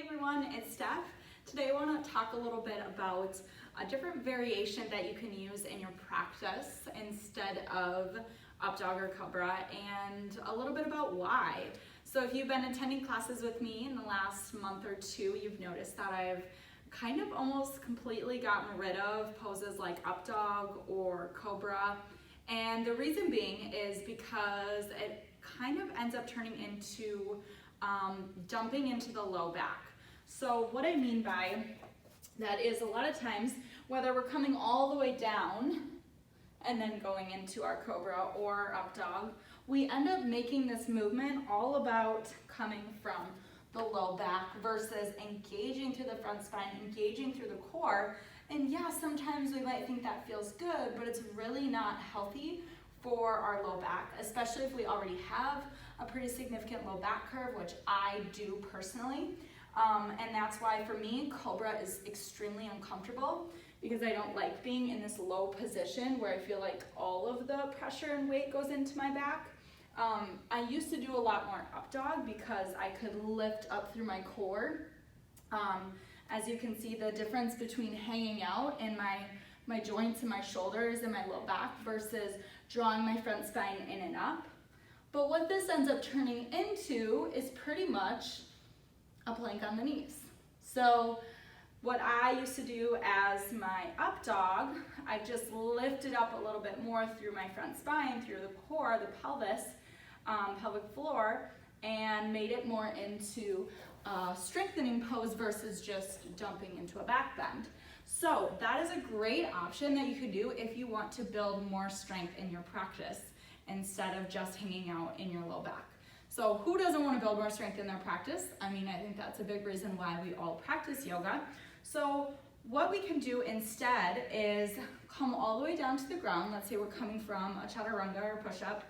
Hey everyone, it's Steph. Today I want to talk a little bit about a different variation that you can use in your practice instead of Updog or Cobra, and a little bit about why. So if you've been attending classes with me in the last month or two, you've noticed that I've kind of almost completely gotten rid of poses like Updog or Cobra. And the reason being is because it kind of ends up turning into dumping into the low back. So what I mean by that is a lot of times, whether we're coming all the way down and then going into our Cobra or Updog, we end up making this movement all about coming from the low back versus engaging through the front spine, engaging through the core. And yeah, sometimes we might think that feels good, but it's really not healthy for our low back, especially if we already have a pretty significant low back curve, which I do personally. And that's why for me, Cobra is extremely uncomfortable because I don't like being in this low position where I feel like all of the pressure and weight goes into my back. I used to do a lot more Updog because I could lift up through my core. As you can see, the difference between hanging out in my joints and my shoulders and my low back versus drawing my front spine in and up. But what this ends up turning into is pretty much a plank on the knees. So what I used to do as my Updog, I just lifted up a little bit more through my front spine, through the core, the pelvis, pelvic floor, and made it more into a strengthening pose versus just dumping into a back bend. So that is a great option that you could do if you want to build more strength in your practice instead of just hanging out in your low back. So who doesn't want to build more strength in their practice? I mean, I think that's a big reason why we all practice yoga. So what we can do instead is come all the way down to the ground. Let's say we're coming from a chaturanga or push-up,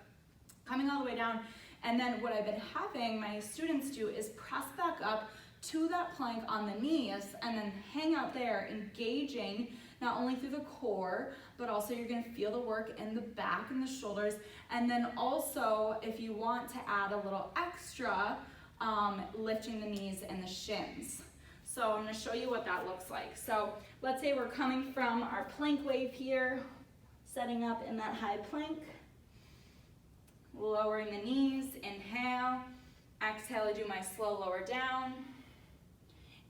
coming all the way down. And then what I've been having my students do is press back up to that plank on the knees and then hang out there, engaging not only through the core, but also you're gonna feel the work in the back and the shoulders. And then also, if you want to add a little extra, lifting the knees and the shins. So I'm gonna show you what that looks like. So let's say we're coming from our plank wave here, setting up in that high plank, lowering the knees, inhale, exhale, I do my slow lower down.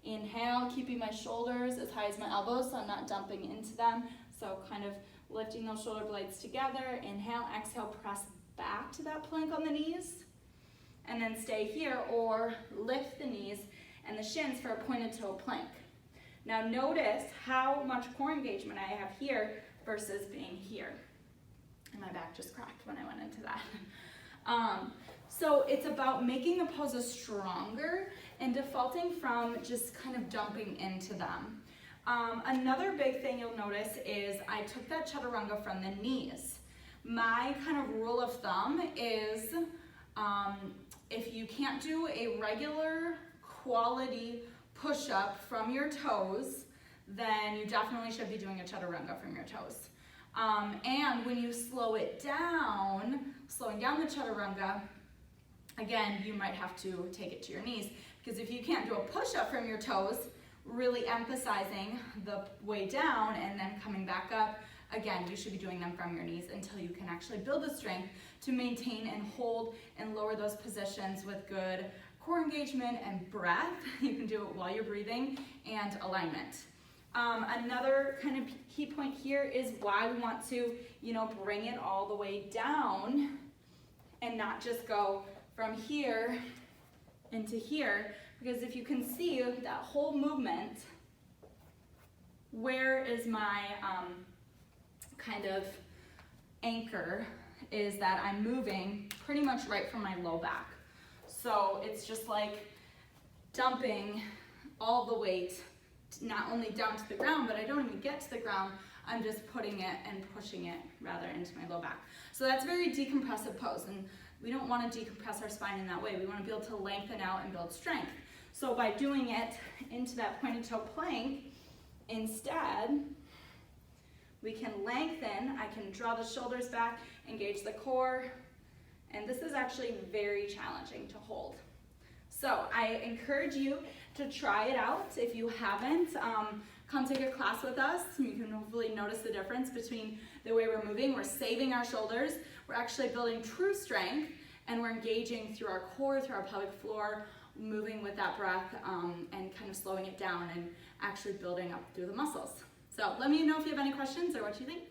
Inhale, keeping my shoulders as high as my elbows so I'm not dumping into them. So kind of lifting those shoulder blades together. Inhale, exhale, press back to that plank on the knees. And then stay here or lift the knees and the shins for a pointed toe plank. Now notice how much core engagement I have here versus being here. And my back just cracked when I went into that. So it's about making the poses stronger and defaulting from just kind of dumping into them. Another big thing you'll notice is I took that chaturanga from the knees. My kind of rule of thumb is if you can't do a regular quality push-up from your toes, then you definitely should be doing a chaturanga from your toes. And when you slow it down, slowing down the chaturanga, again, you might have to take it to your knees, because if you can't do a push-up from your toes, really emphasizing the way down and then coming back up, again, you should be doing them from your knees until you can actually build the strength to maintain and hold and lower those positions with good core engagement and breath. You can do it while you're breathing, and alignment. Another kind of key point here is why we want to, bring it all the way down and not just go from here into here, because if you can see that whole movement, where is my kind of anchor is that I'm moving pretty much right from my low back. So it's just like dumping all the weight not only down to the ground, but I don't even get to the ground. I'm just putting it and pushing it rather into my low back. So that's a very decompressive pose, and we don't want to decompress our spine in that way. We want to be able to lengthen out and build strength. So by doing it into that pointed toe plank, instead, we can lengthen. I can draw the shoulders back, engage the core, and this is actually very challenging to hold. So I encourage you to try it out. If you haven't, come take a class with us. You can hopefully notice the difference between the way we're moving. We're saving our shoulders. We're actually building true strength, and we're engaging through our core, through our pelvic floor, moving with that breath, and kind of slowing it down and actually building up through the muscles. So let me know if you have any questions or what you think.